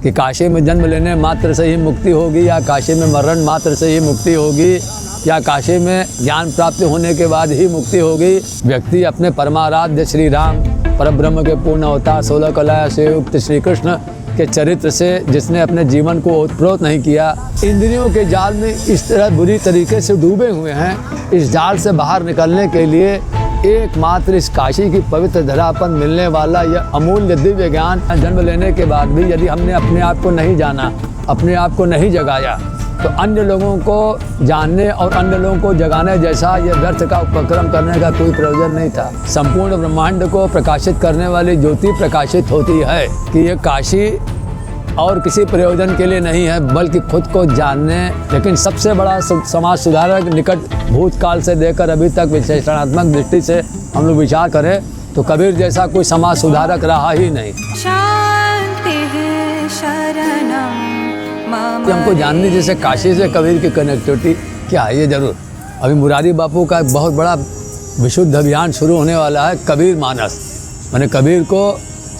कि काशी में जन्म लेने मात्र से ही मुक्ति होगी या काशी में मरण मात्र से ही मुक्ति होगी या काशी में ज्ञान प्राप्ति होने के बाद ही मुक्ति होगी। व्यक्ति अपने परमाराध्य श्री राम परब्रह्म के पूर्ण अवतार 16 कला से युक्त श्री कृष्ण के चरित्र से जिसने अपने जीवन को ओतप्रोत नहीं किया, इंद्रियों के जाल में इस तरह बुरी तरीके से डूबे हुए हैं, इस जाल से बाहर निकलने के लिए एकमात्र इस काशी की पवित्र धरा पर मिलने वाला यह अमूल्य दिव्य ज्ञान, जन्म लेने के बाद भी यदि हमने अपने आप को नहीं जाना, अपने आप को नहीं जगाया, तो अन्य लोगों को जानने और अन्य लोगों को जगाने जैसा यह व्यर्थ का उपक्रम करने का कोई प्रयोजन नहीं था। संपूर्ण ब्रह्मांड को प्रकाशित करने वाली ज्योति प्रकाशित होती है कि यह काशी और किसी प्रयोजन के लिए नहीं है बल्कि खुद को जानने। लेकिन सबसे बड़ा समाज सुधारक निकट भूतकाल से लेकर अभी तक विश्लेषणात्मक दृष्टि से हम लोग विचार करें तो कबीर जैसा कोई समाज सुधारक रहा ही नहीं। हमको जानने जैसे काशी से कबीर की कनेक्टिविटी क्या है, ये जरूर। अभी मुरारी बापू का एक बहुत बड़ा विशुद्ध अभियान शुरू होने वाला है, कबीर मानस। मैंने कबीर को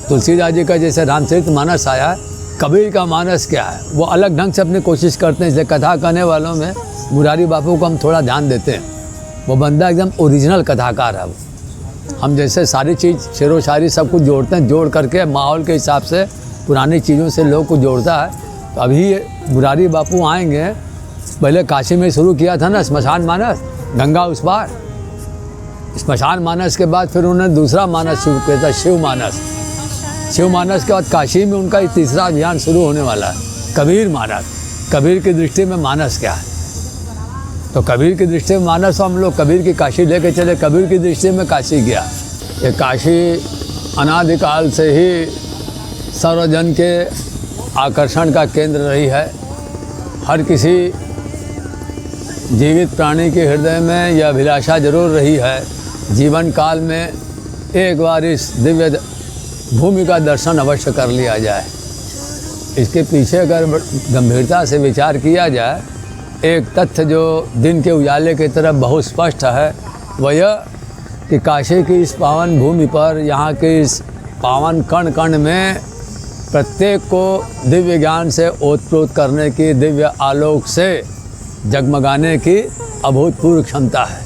तुलसीदास जी का जैसे रामचरित मानस आया है, कबीर का मानस क्या है वो अलग ढंग से अपनी कोशिश करते हैं। इसलिए कथा करने वालों में मुरारी बापू को हम थोड़ा ध्यान देते हैं। वो बंदा एकदम ओरिजिनल कथाकार है। वो हम जैसे सारी चीज़ शेरो शायरी सब कुछ जोड़ते हैं, जोड़ करके माहौल के हिसाब से पुरानी चीज़ों से लोग को जोड़ता है। तो अभी मुरारी बापू आएंगे, पहले काशी में शुरू किया था ना स्मशान मानस, गंगा उस पार। स्मशान मानस के बाद फिर उन्होंने दूसरा मानस शुरू किया था, शिव मानस। शिव मानस के बाद काशी में उनका तीसरा अभियान शुरू होने वाला है, कबीर मानस। कबीर की दृष्टि में मानस क्या है, तो कबीर की दृष्टि में मानस, हम लोग कबीर की काशी लेके चले, कबीर की दृष्टि में काशी गया। ये काशी अनादिकाल से ही सर्वजन के आकर्षण का केंद्र रही है। हर किसी जीवित प्राणी के हृदय में यह अभिलाषा जरूर रही है, जीवन काल में एक बार इस दिव्य भूमि का दर्शन अवश्य कर लिया जाए। इसके पीछे अगर गंभीरता से विचार किया जाए, एक तथ्य जो दिन के उजाले की तरफ बहुत स्पष्ट है, वह यह कि काशी की इस पावन भूमि पर, यहाँ के इस पावन कण कण में प्रत्येक को दिव्य ज्ञान से ओतप्रोत करने की, दिव्य आलोक से जगमगाने की अभूतपूर्व क्षमता है।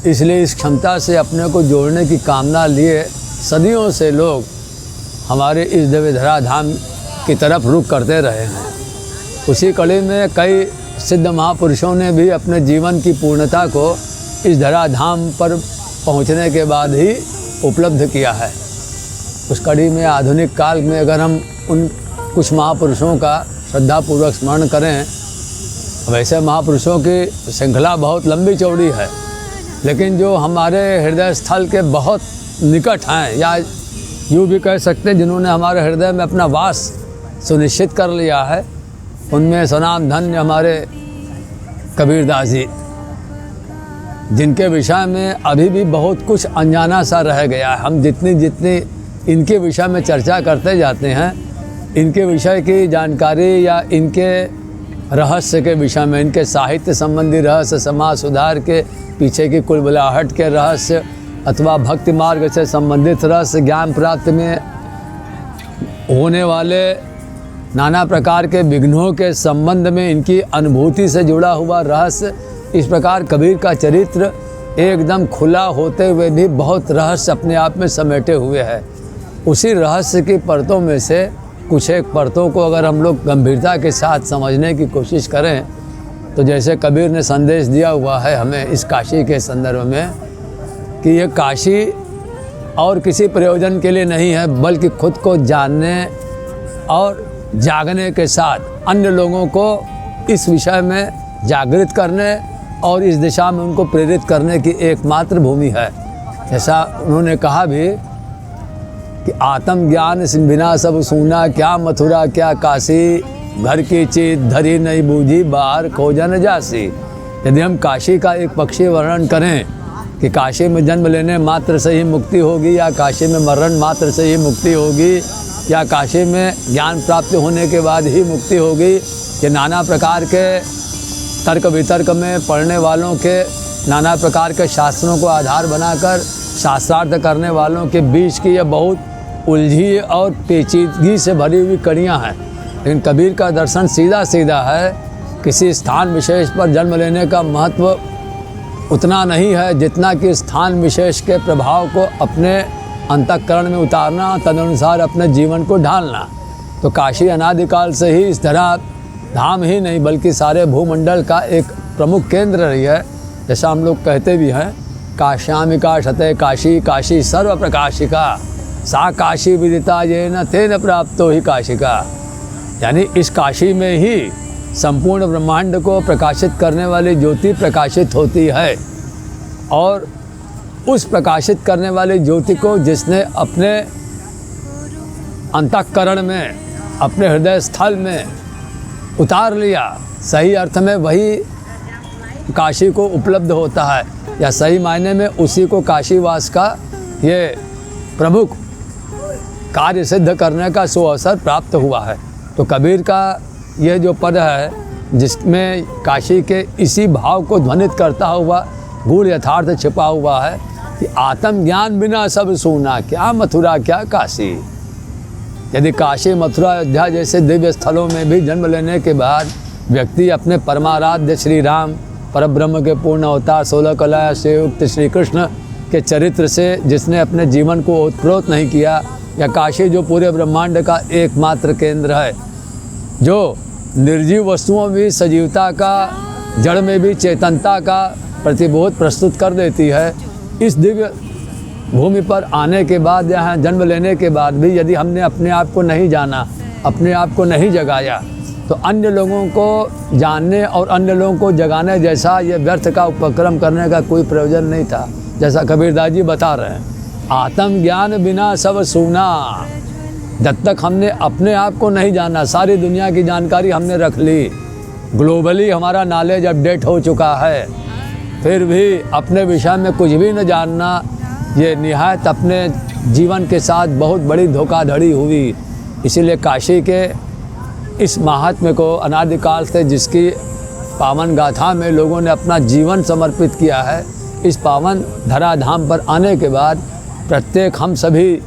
इसलिए इस क्षमता से अपने को जोड़ने की कामना लिए सदियों से लोग हमारे इस दिव्य धरा धाम की तरफ रुख करते रहे हैं। उसी कड़ी में कई सिद्ध महापुरुषों ने भी अपने जीवन की पूर्णता को इस धरा धाम पर पहुंचने के बाद ही उपलब्ध किया है। उस कड़ी में आधुनिक काल में अगर हम उन कुछ महापुरुषों का श्रद्धापूर्वक स्मरण करें, वैसे महापुरुषों की श्रृंखला बहुत लंबी चौड़ी है, लेकिन जो हमारे हृदय स्थल के बहुत निकट हैं, या यूँ भी कह सकते हैं जिन्होंने हमारे हृदय में अपना वास सुनिश्चित कर लिया है, उनमें स्वनाम धन्य हमारे कबीरदास जी, जिनके विषय में अभी भी बहुत कुछ अनजाना सा रह गया है। हम जितनी इनके विषय में चर्चा करते जाते हैं, इनके विषय की जानकारी या इनके रहस्य के विषय में, इनके साहित्य संबंधी रहस्य, समाज सुधार के पीछे की कुलबुलाहट के रहस्य अथवा भक्ति मार्ग से संबंधित रहस्य, ज्ञान प्राप्ति में होने वाले नाना प्रकार के विघ्नों के संबंध में इनकी अनुभूति से जुड़ा हुआ रहस्य, इस प्रकार कबीर का चरित्र एकदम खुला होते हुए भी बहुत रहस्य अपने आप में समेटे हुए है। उसी रहस्य की परतों में से कुछ एक परतों को अगर हम लोग गंभीरता के साथ समझने की कोशिश करें, तो जैसे कबीर ने संदेश दिया हुआ है हमें इस काशी के संदर्भ में कि ये काशी और किसी प्रयोजन के लिए नहीं है बल्कि खुद को जानने और जागने के साथ अन्य लोगों को इस विषय में जागृत करने और इस दिशा में उनको प्रेरित करने की एकमात्र भूमि है। जैसा उन्होंने कहा भी कि आत्मज्ञान बिना सब सूना, क्या मथुरा क्या काशी, घर की चीज धरी नहीं बूझी, बाहर खोजन जासी। यदि हम काशी का एक पक्षी वर्णन करें कि काशी में जन्म लेने मात्र से ही मुक्ति होगी या काशी में मरण मात्र से ही मुक्ति होगी या काशी में ज्ञान प्राप्ति होने के बाद ही मुक्ति होगी, ये नाना प्रकार के तर्क वितर्क में पढ़ने वालों के, नाना प्रकार के शास्त्रों को आधार बनाकर शास्त्रार्थ करने वालों के बीच की यह बहुत उलझी और पेचीदगी से भरी हुई कड़ियाँ हैं। लेकिन कबीर का दर्शन सीधा सीधा है। किसी स्थान विशेष पर जन्म लेने का महत्व उतना नहीं है जितना कि स्थान विशेष के प्रभाव को अपने अंतःकरण में उतारना, तदनुसार अपने जीवन को ढालना। तो काशी अनादिकाल से ही इस धरा धाम ही नहीं बल्कि सारे भूमंडल का एक प्रमुख केंद्र रही है। जैसा हम लोग कहते भी हैं, काश्यामिका शते काशी, काशी सर्व प्रकाशिका, सा काशी विदिता येन तेन प्राप्तो ही काशिका। यानी इस काशी में ही संपूर्ण ब्रह्मांड को प्रकाशित करने वाली ज्योति प्रकाशित होती है। और उस प्रकाशित करने वाली ज्योति को जिसने अपने अंतःकरण में, अपने हृदय स्थल में उतार लिया, सही अर्थ में वही काशी को उपलब्ध होता है, या सही मायने में उसी को काशीवास का ये प्रमुख कार्य सिद्ध करने का सुअवसर प्राप्त हुआ है। तो कबीर का यह जो पद है जिसमें काशी के इसी भाव को ध्वनित करता हुआ गूढ़ यथार्थ छिपा हुआ है कि आत्मज्ञान बिना सब सूना, क्या मथुरा क्या काशी। यदि काशी, मथुरा, अयोध्या जैसे दिव्य स्थलों में भी जन्म लेने के बाद व्यक्ति अपने परमाराध्य श्री राम, परब्रह्म के पूर्ण अवतार, 16 कला से युक्त श्री कृष्ण के चरित्र से जिसने अपने जीवन को ओतप्रोत नहीं किया, या काशी जो पूरे ब्रह्मांड का एकमात्र केंद्र है, जो निर्जीव वस्तुओं में भी सजीवता का, जड़ में भी चेतनता का प्रतिबोध प्रस्तुत कर देती है, इस दिव्य भूमि पर आने के बाद, यहाँ जन्म लेने के बाद भी यदि हमने अपने आप को नहीं जाना, अपने आप को नहीं जगाया, तो अन्य लोगों को जानने और अन्य लोगों को जगाने जैसा ये व्यर्थ का उपक्रम करने का कोई प्रयोजन नहीं था। जैसा कबीरदास जी बता रहे हैं, आत्मज्ञान बिना सब सूना। जब तक हमने अपने आप को नहीं जाना, सारी दुनिया की जानकारी हमने रख ली, ग्लोबली हमारा नॉलेज अपडेट हो चुका है, फिर भी अपने विषय में कुछ भी न जानना, ये निहायत अपने जीवन के साथ बहुत बड़ी धोखाधड़ी हुई। इसीलिए काशी के इस महात्म्य को अनादिकाल से, जिसकी पावन गाथा में लोगों ने अपना जीवन समर्पित किया है, इस पावन धराधाम पर आने के बाद प्रत्येक हम सभी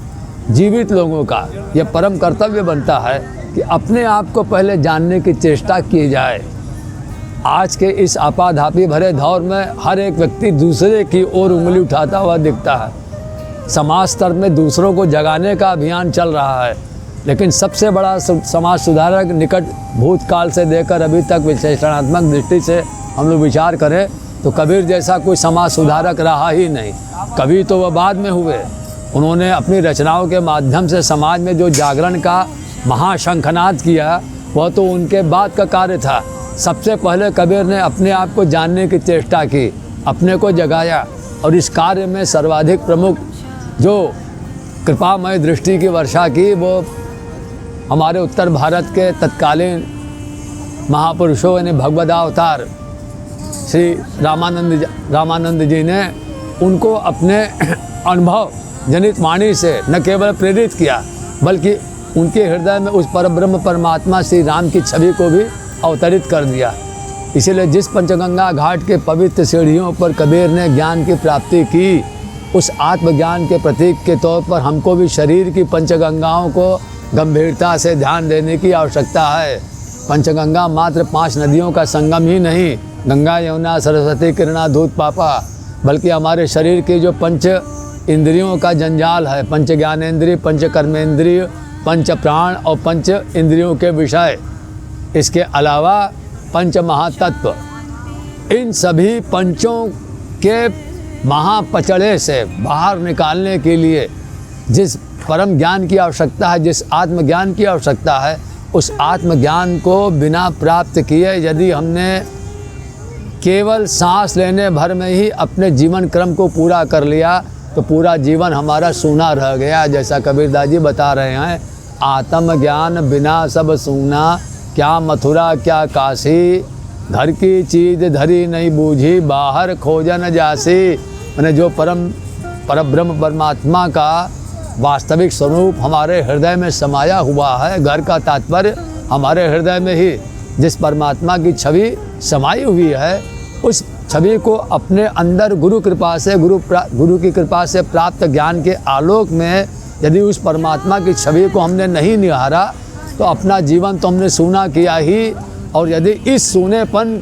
जीवित लोगों का यह परम कर्तव्य बनता है कि अपने आप को पहले जानने की चेष्टा की जाए। आज के इस आपाधापी भरे दौर में हर एक व्यक्ति दूसरे की ओर उंगली उठाता हुआ दिखता है। समाज स्तर में दूसरों को जगाने का अभियान चल रहा है, लेकिन सबसे बड़ा समाज सुधारक निकट भूतकाल से देकर अभी तक विश्लेषणात्मक दृष्टि से हम लोग विचार करें तो कबीर जैसा कोई समाज सुधारक रहा ही नहीं। कभी तो वह बाद में हुए, उन्होंने अपनी रचनाओं के माध्यम से समाज में जो जागरण का महाशंखनाद किया, वह तो उनके बाद का कार्य था। सबसे पहले कबीर ने अपने आप को जानने की चेष्टा की, अपने को जगाया, और इस कार्य में सर्वाधिक प्रमुख जो कृपामय दृष्टि की वर्षा की, वो हमारे उत्तर भारत के तत्कालीन महापुरुषों यानी भगवदावतार श्री रामानंद जी ने उनको अपने अनुभव जनित वाणी से न केवल प्रेरित किया, बल्कि उनके हृदय में उस परब्रह्म परमात्मा श्री राम की छवि को भी अवतरित कर दिया। इसीलिए जिस पंचगंगा घाट के पवित्र सीढ़ियों पर कबीर ने ज्ञान की प्राप्ति की, उस आत्मज्ञान के प्रतीक के तौर पर हमको भी शरीर की पंचगंगाओं को गंभीरता से ध्यान देने की आवश्यकता है। पंचगंगा मात्र 5 नदियों का संगम ही नहीं, गंगा, यमुना, सरस्वती, कृष्णा, दूध, पापा, बल्कि हमारे शरीर की जो पंच इंद्रियों का जंजाल है, पंच ज्ञानेंद्रिय, पंच कर्मेंद्रिय, पंच प्राण और पंच इंद्रियों के विषय, इसके अलावा पंच महातत्व, इन सभी पंचों के महापचड़े से बाहर निकालने के लिए जिस परम ज्ञान की आवश्यकता है, जिस आत्मज्ञान की आवश्यकता है, उस आत्मज्ञान को बिना प्राप्त किए यदि हमने केवल सांस लेने भर में ही अपने जीवन क्रम को पूरा कर लिया तो पूरा जीवन हमारा सूना रह गया। जैसा कबीरदास जी बता रहे हैं, आत्मज्ञान बिना सब सूना, क्या मथुरा क्या काशी, घर की चीज़ धरी नहीं बूझी, बाहर खोजन जासी। मैंने जो परब्रह्म परमात्मा का वास्तविक स्वरूप हमारे हृदय में समाया हुआ है, घर का तात्पर्य हमारे हृदय में ही जिस परमात्मा की छवि समाई हुई है, उस छवि को अपने अंदर गुरु की कृपा से प्राप्त ज्ञान के आलोक में यदि उस परमात्मा की छवि को हमने नहीं निहारा तो अपना जीवन तो हमने सूना किया ही। और यदि इस सूनेपन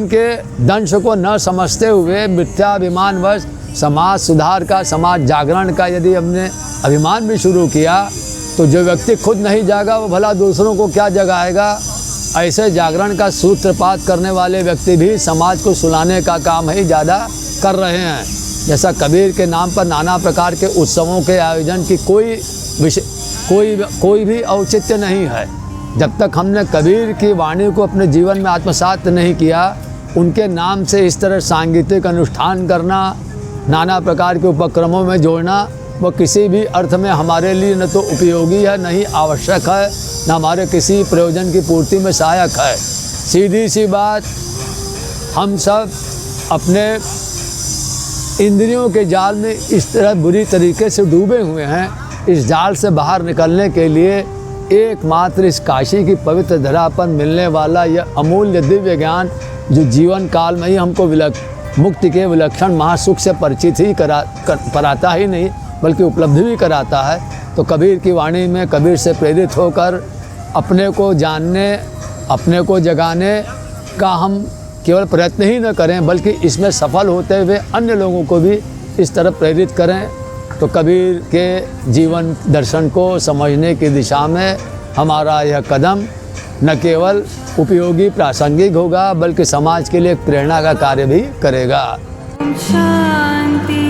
के दंश को न समझते हुए मिथ्याभिमानवश समाज सुधार का, समाज जागरण का यदि हमने अभिमान भी शुरू किया, तो जो व्यक्ति खुद नहीं जागा वो भला दूसरों को क्या जगाएगा। ऐसे जागरण का सूत्रपात करने वाले व्यक्ति भी समाज को सुलाने का काम ही ज़्यादा कर रहे हैं। जैसा कबीर के नाम पर नाना प्रकार के उत्सवों के आयोजन की कोई भी औचित्य नहीं है। जब तक हमने कबीर की वाणी को अपने जीवन में आत्मसात नहीं किया, उनके नाम से इस तरह सांगीतिक अनुष्ठान करना, नाना प्रकार के उपक्रमों में जोड़ना, वो किसी भी अर्थ में हमारे लिए न तो उपयोगी है, न ही आवश्यक है, न हमारे किसी प्रयोजन की पूर्ति में सहायक है। सीधी सी बात, हम सब अपने इंद्रियों के जाल में इस तरह बुरी तरीके से डूबे हुए हैं। इस जाल से बाहर निकलने के लिए एकमात्र इस काशी की पवित्र धरा पर मिलने वाला यह अमूल्य दिव्य ज्ञान, जो जीवन काल में ही हमको मुक्ति के विलक्षण महासुख से परिचित ही कराता ही नहीं बल्कि उपलब्धि भी कराता है। तो कबीर की वाणी में कबीर से प्रेरित होकर अपने को जानने, अपने को जगाने का हम केवल प्रयत्न ही न करें, बल्कि इसमें सफल होते हुए अन्य लोगों को भी इस तरफ प्रेरित करें। तो कबीर के जीवन दर्शन को समझने की दिशा में हमारा यह कदम न केवल उपयोगी प्रासंगिक होगा, बल्कि समाज के लिए एक प्रेरणा का कार्य भी करेगा। शांति।